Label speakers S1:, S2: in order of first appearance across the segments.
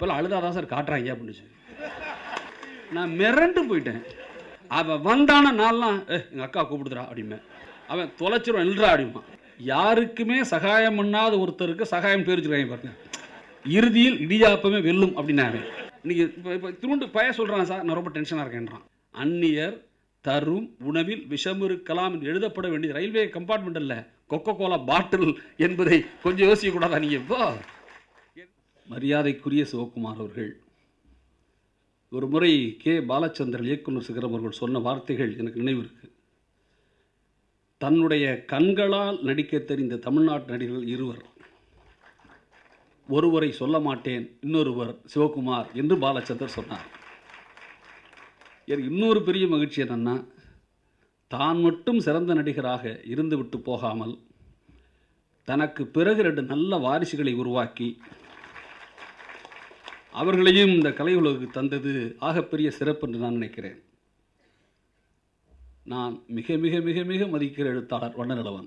S1: இப்போல்லாம் அழுதாதான் சார் காட்டுறாங்க அப்படின்னுச்சு. நான் மிரண்டு போயிட்டேன். அவன் வந்தான நாள்லாம் எங்கள் அக்கா கூப்பிடுதுறா அப்படிமே, அவன் தொலைச்சிரும் இல்லைறா அப்படிமா. யாருக்குமே சகாயம் பண்ணாத ஒருத்தருக்கு சகாயம் தெரிஞ்சுருக்காங்க பாருங்க. இறுதியில் இடியாப்பமே வெல்லும் அப்படின்னாங்க. இன்னைக்கு இப்போ திருண்டு பய சொல்கிறான் சார், நான் ரொம்ப டென்ஷனாக இருக்கேன்றான். அந்நியர் தரும் உணவில் விஷம் இருக்கலாம் என்று எழுதப்பட வேண்டியது ரயில்வே கம்பார்ட்மெண்ட் அல்ல, கொக்கோ கோலா பாட்டில் என்பதை கொஞ்சம் யோசிக்க கூடாதா நீங்க? இப்போ மரியாதைக்குரிய சிவகுமார் அவர்கள் ஒரு முறை கே பாலச்சந்திரன் இயக்குனர் சிகரம் அவர்கள் சொன்ன வார்த்தைகள் எனக்கு நினைவு இருக்கு. தன்னுடைய கண்களால் நடிக்க தெரிந்த தமிழ்நாட்டு நடிகர்கள் இருவர், ஒருவரை சொல்ல மாட்டேன், இன்னொருவர் சிவகுமார் என்று பாலச்சந்தர் சொன்னார். எனக்கு இன்னொரு பெரிய மகிழ்ச்சி என்னன்னா, தான் மட்டும் சிறந்த நடிகராக இருந்துவிட்டு போகாமல் தனக்கு பிறகு 2 நல்ல வாரிசுகளை உருவாக்கி அவர்களையும் இந்த கலை உலகுக்கு தந்தது ஆகப்பெரிய சிறப்பு என்று நான் நினைக்கிறேன். நான் மிக மிக மிக மிக மதிக்கிற எழுத்தாளர் வண்ணநிலவன்.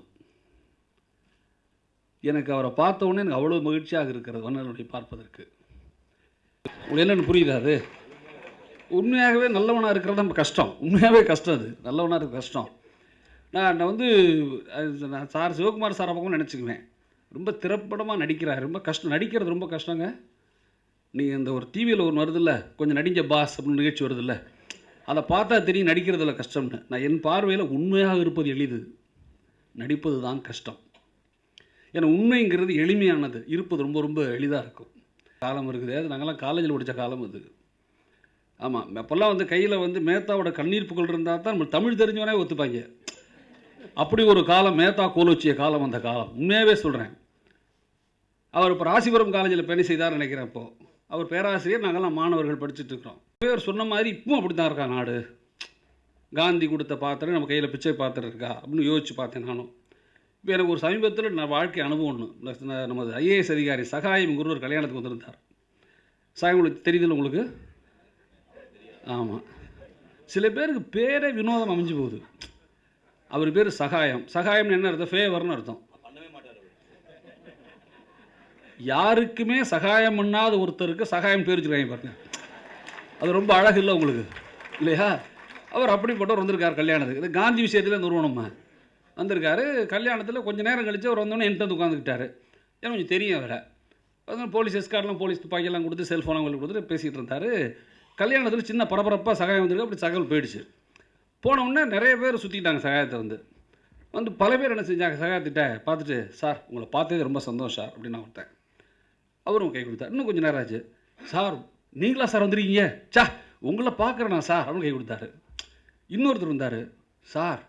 S1: எனக்கு அவரை பார்த்த உடனே எனக்கு அவ்வளோ மகிழ்ச்சியாக இருக்கிறது வண்ணநிலவனை பார்ப்பதற்கு. உங்களுக்கு என்னென்னு புரியுது? உண்மையாகவே நல்லவனாக இருக்கிறது நம்ம கஷ்டம், உண்மையாகவே கஷ்டம். அது நல்லவனாக இருக்க கஷ்டம். நான் வந்து சார் சிவகுமார் சார் பக்கம் நினச்சிக்குவேன். ரொம்ப திரைப்படமாக நடிக்கிறார், ரொம்ப கஷ்டம், நடிக்கிறது ரொம்ப கஷ்டங்க. நீங்கள் இந்த ஒரு டிவியில் ஒன்று வருதில்ல, கொஞ்சம் நடிஞ்ச பாஸ் அப்படின்னு நிகழ்ச்சி வருதில்ல, அதை பார்த்தா தெரியும் நடிக்கிறதில்ல கஷ்டம்னு. நான் என் பார்வையில் உண்மையாக இருப்பது எளிது, நடிப்பது தான் கஷ்டம். ஏன்னா உண்மைங்கிறது எளிமையானது, இருப்பது ரொம்ப ரொம்ப எளிதாக இருக்கும். காலம் இருக்குது, அது நாங்கள்லாம் காலேஜில் படித்த காலம் அது. ஆமாம், அப்போல்லாம் வந்து கையில் வந்து மேத்தாவோட கண்ணீர் புகழ் இருந்தால் தான் நம்ம தமிழ் தெரிஞ்சவனே ஒத்துப்பாங்க. அப்படி ஒரு காலம், மேத்தா கோலோச்சிய காலம் அந்த காலம். உண்மையாகவே சொல்கிறேன். அவர் இப்போ ராசிபுரம் காலேஜில் பணி செய்தார் நினைக்கிறேன். இப்போது அவர் பேராசிரியர், நாங்கள்லாம் மாணவர்கள் படிச்சுட்டு இருக்கிறோம். பேர் சொன்ன மாதிரி இப்பவும் அப்படி தான் இருக்கா நாடு. காந்தி கொடுத்த பாத்திரம் நம்ம கையில் பிச்சை பாத்திரம் இருக்கா அப்படின்னு யோசிச்சு பார்த்தேன் நானும். இப்போ எனக்கு ஒரு சமீபத்தில் நான் வாழ்க்கை அனுபவம் ஒன்று. நமது ஐஏஎஸ் அதிகாரி சகாயம் குரு ஒரு கல்யாணத்துக்கு வந்திருந்தார். சகாயம் உங்களுக்கு தெரியுதுல்ல உங்களுக்கு? ஆமாம், சில பேருக்கு பேரே வினோதம் அமைஞ்சு போகுது. அவர் பேர் சகாயம். சகாயம்னு என்ன அர்த்தம்? ஃபேவர்னு அர்த்தம். யாருக்குமே சகாயம் பண்ணாத ஒருத்தருக்கு சகாயம் பேர் வச்சுருக்காங்க பாருங்க. அது ரொம்ப அழகு இல்லை உங்களுக்கு, இல்லையா? அவர் அப்படிப்பட்டவர் வந்திருக்கார் கல்யாணத்துக்கு. இது காந்தி விஷயத்தில் நிறுவனமாக வந்திருக்காரு. கல்யாணத்தில் கொஞ்சம் நேரம் கழித்து அவர் வந்தோடனே என்கிட்ட வந்து உட்காந்துக்கிட்டாரு. எனக்கு கொஞ்சம் தெரியும் அவரை. வந்து போலீஸ் எஸ்கார்ட்லாம், போலீஸ் துப்பாக்கியெல்லாம் கொடுத்து, செல்ஃபோன் அவங்களுக்கு கொடுத்துட்டு பேசிகிட்டு இருந்தார். கல்யாணத்தில் சின்ன பரபரப்பாக சகாயம் வந்துருக்கு. அப்படி தகவல் போயிடுச்சு. போனவுடனே நிறைய பேர் சுற்றிக்கிட்டாங்க சகாயத்தை. வந்து பல பேர் என்ன செஞ்சாங்க, சகாயத்திட்ட பார்த்துட்டு, சார் உங்களை பார்த்ததே ரொம்ப சந்தோஷம் சார் அப்படின்னு நான் விட்டேன். அவரும் கை கொடுத்தார். இன்னும் கொஞ்சம் நேரம் ஆச்சு. சார் நீங்களா சார் வந்துருக்கீங்க, சா உங்களை பார்க்குறேண்ணா சார் அப்படின்னு கை கொடுத்தாரு. இன்னொருத்தர் இருந்தார், சார்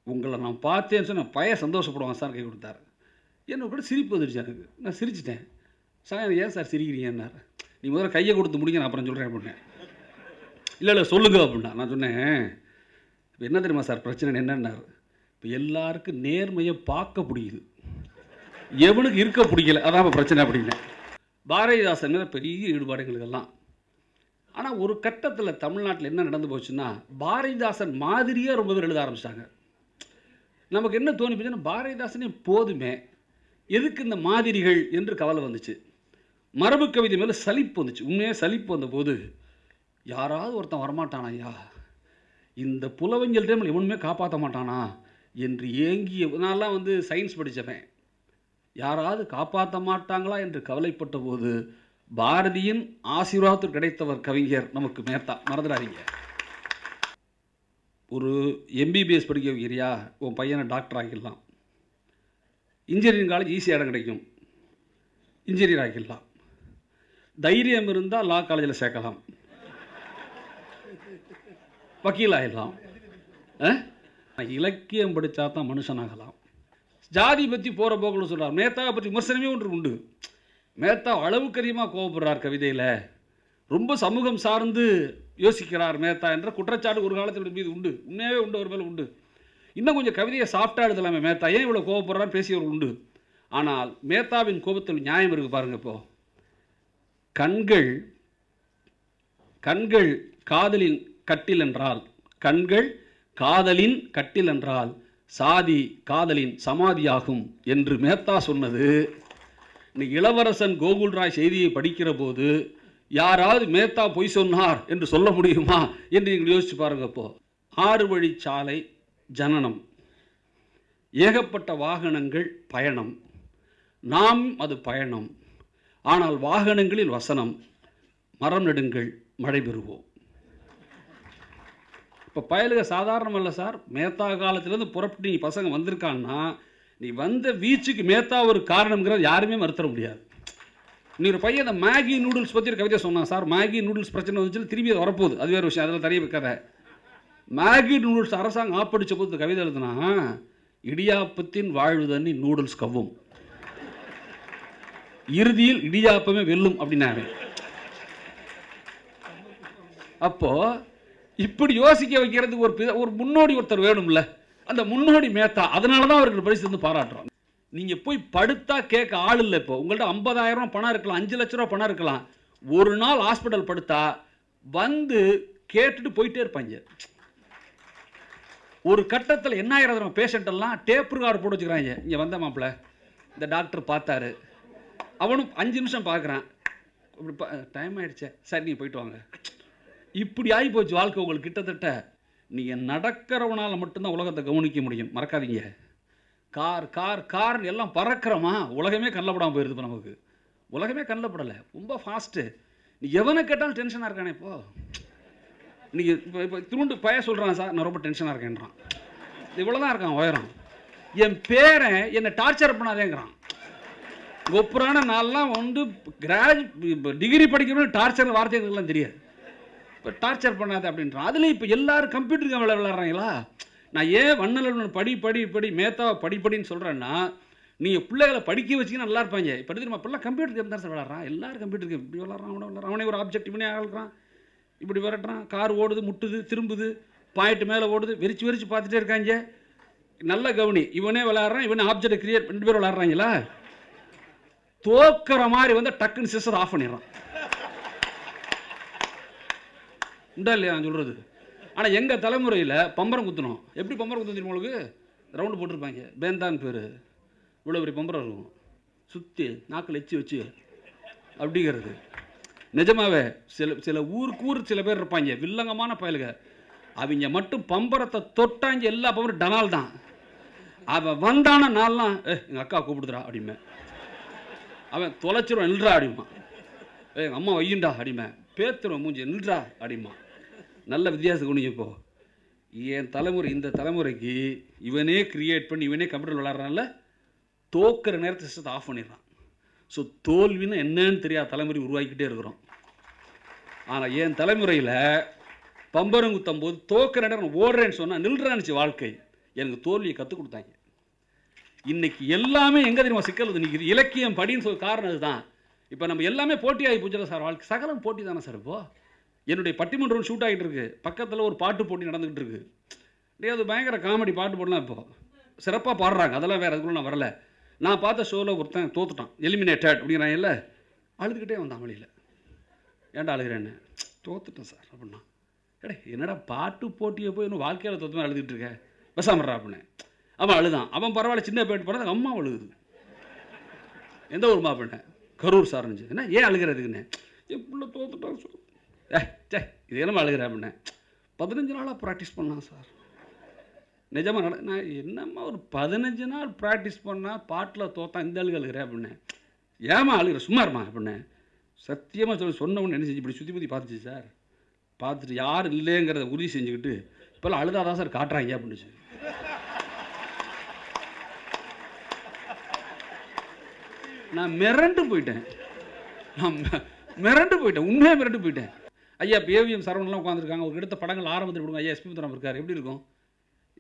S1: உங்களை நான் பார்த்தேன்னு சொன்ன பையன் சந்தோஷப்படுவான் சார் கை கொடுத்தாரு. என்ன கூட சிரிப்பு வந்துடுச்சு எனக்கு. நான் சிரிச்சிட்டேன். சார் ஏன் சார் சிரிக்கிறீங்கன்னாரு. நீ முதல்ல கையை கொடுத்து முடிங்க, நான் அப்புறம் சொல்கிறேன் அப்படின்னேன். இல்லை சொல்லுங்க அப்படின்னா. நான் சொன்னேன், இப்போ என்ன தெரியுமா சார் பிரச்சனை என்னன்னாரு. இப்போ எல்லாருக்கும் நேர்மையை பார்க்க பிடிக்குது, எவனுக்கு இருக்க பிடிக்கல, அதான் இப்போ பிரச்சனை அப்படின்னேன். பாரதிதாசன் மேலே பெரிய ஈடுபாடு எங்களுக்கெல்லாம். ஆனால் ஒரு கட்டத்தில் தமிழ்நாட்டில் என்ன நடந்து போச்சுன்னா, பாரதிதாசன் மாதிரியே ரொம்ப பேர் எழுத ஆரம்பிச்சிட்டாங்க. நமக்கு என்ன தோணி போச்சுன்னா, பாரதிதாசனே போதுமே, எதுக்கு இந்த மாதிரிகள் என்று கவலை வந்துச்சு. மரபு கவிதை மேலே சலிப்பு வந்துச்சு. உண்மையாக சலிப்பு வந்தபோது, யாராவது ஒருத்தன் வரமாட்டானா ஐயா, இந்த புலவஞ்சல் டைம் எவனுமே காப்பாற்ற மாட்டானா என்று ஏங்கிய நான்லாம் வந்து சயின்ஸ் படித்தவன், யாராவது காப்பாற்ற மாட்டாங்களா என்று கவலைப்பட்ட போது பாரதியின் ஆசீர்வாதத்தில் கிடைத்தவர் கவிஞர் நமக்கு மேத்தா. மறந்துடாதீங்க. ஒரு எம்பிபிஎஸ் படிக்க வைக்கிறியா, உன் பையனை டாக்டர் ஆகிடலாம். இன்ஜினியரிங் காலேஜ் ஈஸியாக இடம் கிடைக்கும், இன்ஜினியர் ஆகிடலாம். தைரியம் இருந்தால் லா காலேஜில் சேர்க்கலாம், வக்கீல் ஆகிடலாம். இலக்கியம் படித்தா தான் மனுஷனாகலாம். ஜாதி பற்றி போகிற போக்கில் சொல்கிறார். மேத்தாவை பற்றி விமர்சனமே ஒன்று உண்டு. மேத்தா அளவுக்கு அதிகமாக கோவப்படுறார் கவிதையில், ரொம்ப சமூகம் சார்ந்து யோசிக்கிறார் மேத்தா என்ற குற்றச்சாட்டு ஒரு காலத்தில் மீது உண்டு. உண்மையாகவே உண்டு, ஒரு மேலே உண்டு. இன்னும் கொஞ்சம் கவிதையை சாஃப்டாக எழுதலாமே, மேத்தா ஏன் இவ்வளோ கோவப்படுறான்னு பேசியவர் உண்டு. ஆனால் மேத்தாவின் கோபத்தில் நியாயம் இருக்குது பாருங்க. இப்போ கண்கள் காதலின் கட்டில் என்றால், கண்கள் காதலின் கட்டில் என்றால் சாதி காதலின் சமாதியாகும் என்று மேத்தா சொன்னது. இளவரசன் கோகுல்ராய் செய்தியை படிக்கிற போது யாராவது மேத்தா பொய் சொன்னார் என்று சொல்ல முடியுமா என்று நீங்கள் யோசிச்சு பாருங்க. இப்போ 6 வழிச்சாலை ஜனனம், ஏகப்பட்ட வாகனங்கள் பயணம், நாம் அது பயணம். ஆனால் வாகனங்களில் வசனம், மரம் நெடுங்கள் மழை பெறுவோம். இப்போ பயலுக சாதாரணம் இல்லை சார். மேத்தா காலத்திலேருந்து புறப்பட்டு நீ பசங்க வந்திருக்கான்னா நீ வந்த வீச்சுக்கு மேத்தா ஒரு காரணம்ங்கிறது யாருமே மறுத்தர முடியாது. நீ ஒரு பையன் அந்த மேகி நூடுல்ஸ் பற்றி ஒரு கவிதை சொன்னான் சார். மேகி நூடுல்ஸ் பிரச்சனை வந்துச்சு, திரும்பி அது வரப்போகுது, அது வேறு விஷயம், அதில் தெரிய கதை. மேகி நூடுல்ஸ் அரசாங்கம் ஆப்படிச்ச போது கவிதை எழுதுனா, இடியாப்பத்தின் வாழ்வுதண்ணி நூடுல்ஸ் கவ்வும், இறுதியில் இடியாப்பமே வெல்லும் அப்படின்னாரு. அப்போ இப்படி யோசிக்க வைக்கிறதுக்கு ஒரு முன்னோடி ஒருத்தர் வேணும்ல. அந்த முன்னோடி மேத்தா. அதனால தான் அவருக்கு பரிசு வந்து பாராட்டுறோம். நீங்க போய் படுத்தா கேட்க ஆள் இல்லை. இப்போ உங்கள்ட்ட 50,000 பணம் இருக்கலாம், 5 லட்ச ரூபா பணம் இருக்கலாம். ஒரு நாள் ஹாஸ்பிட்டல் படுத்தா வந்து கேட்டுட்டு போயிட்டே இருப்பாங்க. ஒரு கட்டத்தில் என்ன ஆயிரம் பேஷண்ட் எல்லாம் டேப் ரெக்கார்டு போட்டு வச்சுக்கிறாங்க. இங்க வந்த மாப்பிள்ள இந்த டாக்டர் பார்த்தாரு, அவனும் 5 நிமிஷம் பார்க்குறான், டைம் ஆயிடுச்சே, சரி நீ போயிட்டு வாங்க. இப்படி ஆகி போச்சு வாழ்க்கை உங்களுக்கு. கிட்டத்தட்ட நீங்கள் நடக்கிறவனால மட்டும்தான் உலகத்தை கவனிக்க முடியும். மறக்காதீங்க. கார் கார் கார் எல்லாம் பறக்கிறோமா, உலகமே கண்ணப்படாமல் போயிருது. இப்போ நமக்கு உலகமே கண்ணப்படலை, ரொம்ப ஃபாஸ்ட்டு. நீ எவனை கேட்டாலும் டென்ஷனாக இருக்கானே. இப்போ நீங்கள் இப்போ திருண்டு பய சொல்கிறான் சார், நான் ரொம்ப டென்ஷனாக இருக்கேன்றான். இவ்வளோ தான் இருக்கான் உயரம். என் பேரன் என்னை டார்ச்சர் பண்ணாதேங்கிறான். ஒப்புறான நாளெலாம் வந்து டிகிரி படிக்கணும்னு டார்ச்சர் வார்த்தைகள்லாம் தெரியாது. இப்போ டார்ச்சர் பண்ணாது அப்படின்றான். அதில் இப்போ எல்லாரும் கம்ப்யூட்டர் கேம் விளையாடுறாங்களா? நான் ஏன் வண்ணல் படி படி படி மேத்தாவை படிப்படின்னு சொல்கிறேன்னா, நீங்கள் பிள்ளைகளை படிக்க வச்சிங்கன்னா நல்லா இருப்பாங்க. இப்போ தெரியுமா, இப்போல்லாம் கம்ப்யூட்டர் கேம் தான் சார் விளாட்றான். எல்லாரும் கம்ப்யூட்டர் கேம் இப்படி விளாட்றான், அவனை விளாட்றான், அவனே ஒரு ஆப்ஜெக்ட் இவனே ஆளுறான், இப்படி விரட்டுறான், கார் ஓடுது, முட்டுது, திரும்புது, பாயிண்ட் மேலே ஓடுது, வெறிச்சு வெறிச்சு பார்த்துட்டே இருக்காங்க. நல்ல கவனி, இவனே விளாட்றான், இவனே ஆப்ஜெக்டை கிரியேட் 2 பேர் விளாட்றாங்களா? தோக்கிற மாதிரி வந்து டக்குன்னு சிஸ்டர் ஆஃப் பண்ணிடுறான். உண்டா இல்லையா நான் சொல்கிறது? ஆனால் எங்கள் தலைமுறையில் பம்பரம் குத்தணும். எப்படி பம்பரம் குத்தணும் உங்களுக்கு? ரவுண்டு போட்டிருப்பாங்க, பேந்தான் பேர், இவ்வளோ பெரிய பம்பரம் இருக்கும், சுற்றி நாக்கில் எச்சு வச்சு அப்படிங்கிறது. நிஜமாவே சில ஊருக்கு சில பேர் இருப்பாங்க, வில்லங்கமான பயலுக. அவங்க மட்டும் பம்பரத்தை தொட்டாங்க, எல்லா பம்பரும் டனால் தான். அவன் வந்தான நாள்லாம் எங்கள் அக்கா கூப்பிடுதுரா அப்படிமே, அவன் தொலைச்சிருவான் நில்றா அப்படிமா, எங்கள் அம்மா வையுண்டா அப்படிமே, பேத்துருவன் மூஞ்சி நில்றா அப்படிமா. நல்ல வித்தியாசம் குனிங்க. இப்போ என் தலைமுறை, இந்த தலைமுறைக்கு இவனே கிரியேட் பண்ணி இவனே கம்ப்யூட்டர் விளாட்றான்ல, தோக்கிற நேரத்தை சிஸ்டத்தை ஆஃப் பண்ணிடுறான். ஸோ தோல்வின்னு என்னன்னு தெரியாத தலைமுறை உருவாக்கிட்டே இருக்கிறோம். ஆனால் என் தலைமுறையில் பம்பரம் குத்தும் போது தோக்கிற நேரம் ஓடுறேன்னு சொன்னால் நில்றான்னுச்சு வாழ்க்கை. எனக்கு தோல்வியை கற்றுக் கொடுத்தாங்க. இன்னைக்கு எல்லாமே எங்கே தெரியுமா சிக்கல் நிற்கிது? இலக்கியம் படின்னு சொல்ல காரணம் அதுதான். இப்போ நம்ம எல்லாமே போட்டியாகி போச்சுல சார். வாழ்க்கை சகலம் போட்டி தானே சார். இப்போது என்னுடைய பட்டிமன்றம் ஷூட் ஆகிட்டு இருக்கு, பக்கத்தில் ஒரு பாட்டு போட்டி நடந்துகிட்டு இருக்கு. அது பயங்கர காமெடி பாட்டு போடலாம். இப்போ சிறப்பாக பாடுறாங்க, அதெல்லாம் வேறு, அதுக்குள்ள நான் வரல. நான் பார்த்த ஷோவில் ஒருத்தன் தோத்துட்டான், எலிமினேட்டட் அப்படிங்கிறான். இல்லை அழுதுகிட்டே வந்தான் வழியில். ஏன்டா அழுகிறேன்னு? தோத்துட்டேன் சார் அப்படின்னா. என்னடா பாட்டு போட்டியை போய் இன்னும் வாழ்க்கையில் தோற்றுமே அழுதுகிட்டு இருக்கேன், பேசாமட்றா அப்படின்னு. அவன் அழுதான். அவன் பரவாயில்ல, சின்ன பேட்டு போனது அம்மா அழுகுது. எந்த ஊருமா அப்படின்னேன்? கரூர் சார் இருந்துச்சு. என்ன ஏன் அழுகிறதுக்குன்னு? என் பிள்ளை தோத்துட்டான் சார். இது என்னமா அழுகிறேன் அப்படின்னேன். 15 நாளாக ப்ராக்டிஸ் பண்ணான் சார். நிஜமாக நான் என்னம்மா ஒரு 15 நாள் ப்ராக்டிஸ் பண்ணால் பாட்டில் தோத்தான் இந்த அழுகிறேன் அப்படின்னேன். ஏமா அழுகிற, சும்மா இருமா அப்படின்னேன். சத்தியமாக சொன்னவொன்னு என்ன செஞ்சு இப்படி சுற்றி பார்த்துச்சு சார். பார்த்துட்டு யார் இல்லைங்கிறத உறுதி செஞ்சுக்கிட்டு இப்போல்லாம் அழுதாதான் சார் காட்டுறாங்க அப்படின்னுச்சு. நான் மிரண்டு போயிட்டேன், உண்மையாக மிரண்டு போயிட்டேன். ஐயா இப்போ ஏவிஎம் சரவணெலாம் உட்காந்துருக்காங்க, ஒரு எடுத்த படங்கள் ஆரம்பத்தில் விடுங்க. ஐயா எஸ்பி முத்துராமன் இருக்கார், எப்படி இருக்கும்?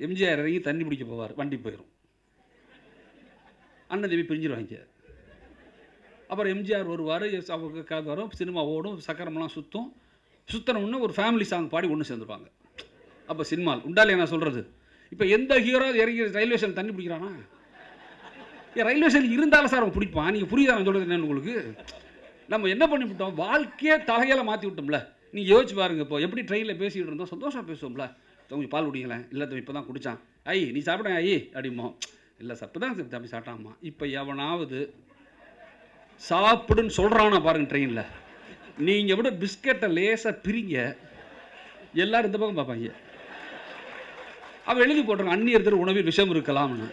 S1: எம்ஜிஆர் இறங்கி தண்ணி பிடிக்க போவார், வண்டி போயிடும், அண்ணன் தம்பி பிரிஞ்சிருவாங்க. அப்புறம் எம்ஜிஆர் வருவார், அவருக்கு வரும், சினிமா ஓடும், சக்கரமெல்லாம் சுத்தணும்னு ஒரு ஃபேமிலி சாங் பாடி ஒன்று சேர்ந்துருப்பாங்க. அப்போ சினிமால் உண்டாலே நான் சொல்கிறது. இப்போ எந்த ஹீரோ இறங்கி ரயில்வே ஸ்டேஷன் தண்ணி பிடிக்கிறானா? ரயில்வே ஸ்டேஷன் இருந்தாலும் சார் அவன் பிடிப்பான். நீங்கள் புரியுதா நான் சொல்கிறது என்னன்னு உங்களுக்கு? நம்ம என்ன பண்ணிவிட்டோம், வாழ்க்கையே தலைகையில் மாற்றி விட்டோம்ல. நீங்கள் யோசிச்சு பாருங்கள். இப்போ எப்படி ட்ரெயினில் பேசிகிட்டு இருந்தோம், சந்தோஷமாக பேசுவோம்ல. கொஞ்சம் பால் குடிங்களேன், இல்லை தம்பி இப்போ தான் குடித்தான், ஐ நீ சாப்பிட ஐ அப்படிமோ, இல்லை சார் இப்போ தான் தம்பி சாப்பிட்டாமா. இப்போ எவனாவது சாப்பிடுன்னு சொல்கிறானா பாருங்க ட்ரெயினில், நீங்கள் விட பிஸ்கெட்டை லேசாக பிரிங்க, எல்லாரும் இந்த பக்கம் பார்ப்பாங்க. அவள் எழுதி போட்டிருக்கான் அந்நியர் திரு உணவில் விஷம் இருக்கலாம்னு.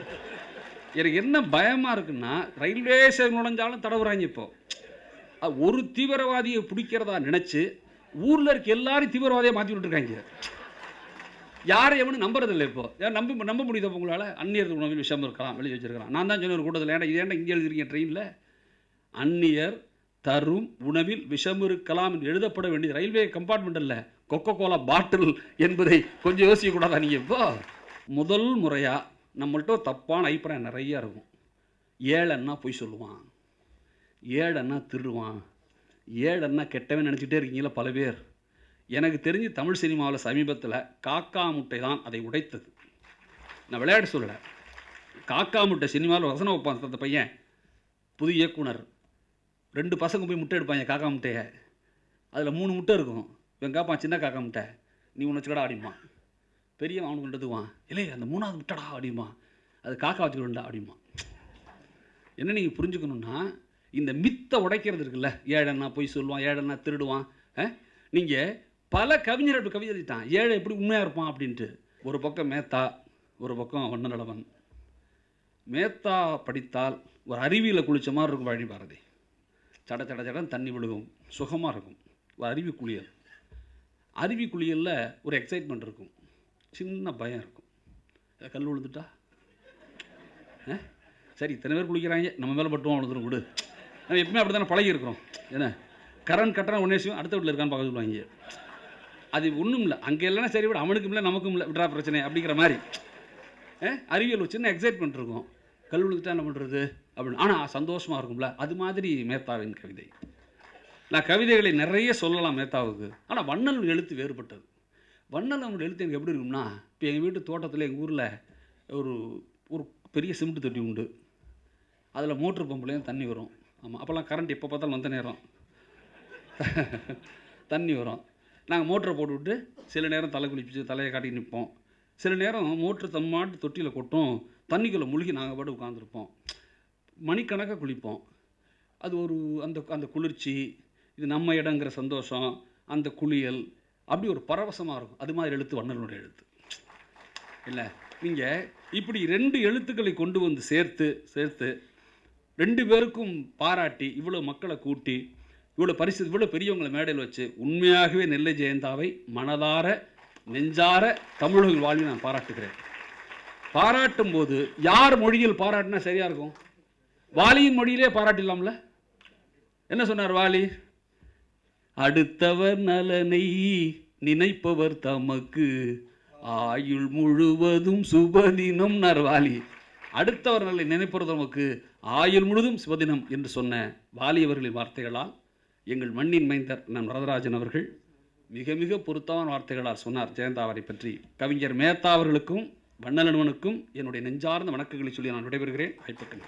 S1: எனக்கு என்ன பயமாக இருக்குன்னா, ரயில்வே ஸ்டேஷன் நுழைஞ்சாலும் தடவுறாங்க. இப்போ ஒரு தீவிரவாதியை பிடிக்கிறதா நினச்சி ஊரில் இருக்க எல்லாரும் தீவிரவாதியை மாற்றி விட்டுருக்காங்க. யாரை எவனு நம்புறது இல்லை. இப்போ யார் நம்ப முடியுது உங்களால்? அந்நியர் உணவில் விஷம் இருக்கலாம் எழுதி வச்சிருக்கிறான். நான் தான் சொன்ன ஒரு கூட்டத்தில், ஏன்னா இது ஏன்டா இங்கே எழுதிருக்கீங்க ட்ரெயினில்? அந்நியர் தரும் உணவில் விஷம் இருக்கலாம் என்று எழுதப்பட வேண்டியது ரயில்வே கம்பார்ட்மெண்ட் இல்லை, கொக்கோ கோலா பாட்டில் என்பதை கொஞ்சம் யோசிக்கக்கூடாதா நீங்கள்? இப்போ முதல் முறையாக நம்மள்ட்ட தப்பான அபிப்பிராயம் நிறையா இருக்கும். ஏழைன்னா பொய் சொல்லுவான், ஏழைன்னா திருடுவான், ஏழைன்னா கெட்டவன் நினச்சிக்கிட்டே இருக்கீங்களா பல பேர். எனக்கு தெரிஞ்சு தமிழ் சினிமாவில் சமீபத்தில் காக்கா முட்டை தான் அதை உடைத்தது. நான் விளையாட்டு சொல்லலை. காக்கா முட்டை சினிமாவில் வசனம் வைப்பான் அந்த பையன், புது இயக்குனர். 2 பசங்க போய் முட்டை எடுப்பாங்க காக்கா முட்டையை. அதில் 3 முட்டை இருக்கும். இவன் காப்பான் சின்ன காக்கா முட்டை, நீ ஒன்று வச்சுக்கடா அப்படிமா. பெரியவன் அவனுக்கு எடுத்துக்குவான், இல்லை அந்த 3வது முட்டைடா அப்படிமா, அது காக்கா வச்சுக்கிடுண்டா அப்படிமா. என்ன நீங்கள் புரிஞ்சுக்கணுன்னா, இந்த மித்தை உடைக்கிறது இருக்குல்ல, ஏழைன்னா பொய் சொல்லுவான், ஏழைன்னா திருடுவான். நீங்கள் பல கவிஞர் அப்படி கவிதை எழுதிட்டான், ஏழை எப்படி உண்மையாக இருப்பான் அப்படின்ட்டு. ஒரு பக்கம் மேத்தா, ஒரு பக்கம் வண்ணநலவன். மேத்தா படித்தால் ஒரு அருவியில் குளித்த மாதிரி இருக்கும் பழனி பாரதி. சட சட சடன் தண்ணி விழுகும், சுகமாக இருக்கும். ஒரு அருவி குளியல். அருவி குளியலில் ஒரு எக்ஸைட்மெண்ட் இருக்கும், சின்ன பயம் இருக்கும். கல் விழுந்துட்டா சரி இத்தனை பேர் குளிக்கிறாங்க, நம்ம மேலே பட்டுவோம் விழுந்துடும் விடு. நம்ம எப்பவுமே அப்படி தானே பழகி இருக்கிறோம். என்ன கரண்ட் கட்டுறான் ஒன்றே செய்யும், அடுத்த வீட்டில் இருக்கான்னு பார்க்க சொல்லுவாங்க. அது ஒன்றும் இல்லை, அங்கே இல்லைன்னா சரி விட, அவனுக்கும் இல்லை நமக்கும் இல்லை, விட்றா பிரச்சனை அப்படிங்கிற மாதிரி. அறிவியல் ஒரு சின்ன எக்ஸைட்மெண்ட் இருக்கும். கல் விழுந்துட்டா என்ன பண்ணுறது அப்படின்னு, ஆனால் சந்தோஷமாக இருக்கும்ல. அது மாதிரி மேத்தாவின் கவிதை. நான் கவிதைகளை நிறைய சொல்லலாம் மேத்தாவுக்கு, ஆனால் வண்ணல் எழுத்து வேறுபட்டது. வண்ணல் அவங்களோட எழுத்து எனக்கு எப்படி இருக்கும்னா, இப்போ எங்கள் வீட்டு தோட்டத்தில் எங்கள் ஊரில் ஒரு ஒரு பெரிய சிமெண்ட் தொட்டி உண்டு. அதில் மோட்ரு பம்புலேயும் தண்ணி வரும். ஆமாம், அப்போல்லாம் கரண்ட் எப்போ பார்த்தாலும் வந்த நேரம் தண்ணி வரும். நாங்கள் மோட்டரை போட்டுவிட்டு சில நேரம் தலை குளிப்பிச்சு தலையை காட்டி நிற்போம். சில நேரம் மோட்ரு தம்மாட்டு தொட்டியில் கொட்டும், தண்ணிக்குள்ளே முழுகி நாங்கள் பாட்டு உட்காந்துருப்போம். மணிக்கணக்காக குளிப்போம். அது ஒரு அந்த அந்த குளிர்ச்சி, இது நம்ம இடங்கிற சந்தோஷம், அந்த குளியல் அப்படி ஒரு பரவசமாக இருக்கும். அது மாதிரி எழுத்து வண்ணனுடைய எழுத்து இல்லை. நீங்கள் இப்படி 2 எழுத்துக்களை கொண்டு வந்து சேர்த்து 2 பேருக்கும் பாராட்டி, இவ்வளோ மக்களை கூட்டி, இவ்வளோ பரிசு, இவ்வளோ பெரியவங்களை மேடையில் வச்சு, உண்மையாகவே நெல்லை ஜெயந்தாவை மனதார நெஞ்சார தமிழர்கள் வாழ்வை நான் பாராட்டுகிறேன். பாராட்டும் போது யார் மொழியில் பாராட்டினா சரியாக இருக்கும்? வாலியின் மொழியிலே பாராட்டிடலாம்ல. என்ன சொன்னார் வாலி? அடுத்தவர் நலனை நினைப்பவர் தமக்கு ஆயுள் முழுவதும் சுபதினம் வாலி. அடுத்தவர் நலனை நினைப்பவர் தமக்கு ஆயுள் முழுவதும் சுபதினம் என்று சொன்ன வாலி அவர்களின் வார்த்தைகளால் எங்கள் மண்ணின் மைந்தர் நம் வரதராஜன் அவர்கள் மிக மிக பொருத்தமான வார்த்தைகளால் சொன்னார் ஜெயந்தாவரை பற்றி. கவிஞர் மேத்தா அவர்களுக்கும் வண்ணலனுவனுக்கும் என்னுடைய நெஞ்சார்ந்த வணக்கங்களை சொல்லி நான் விடைபெறுகிறேன். வாய்ப்புக்கு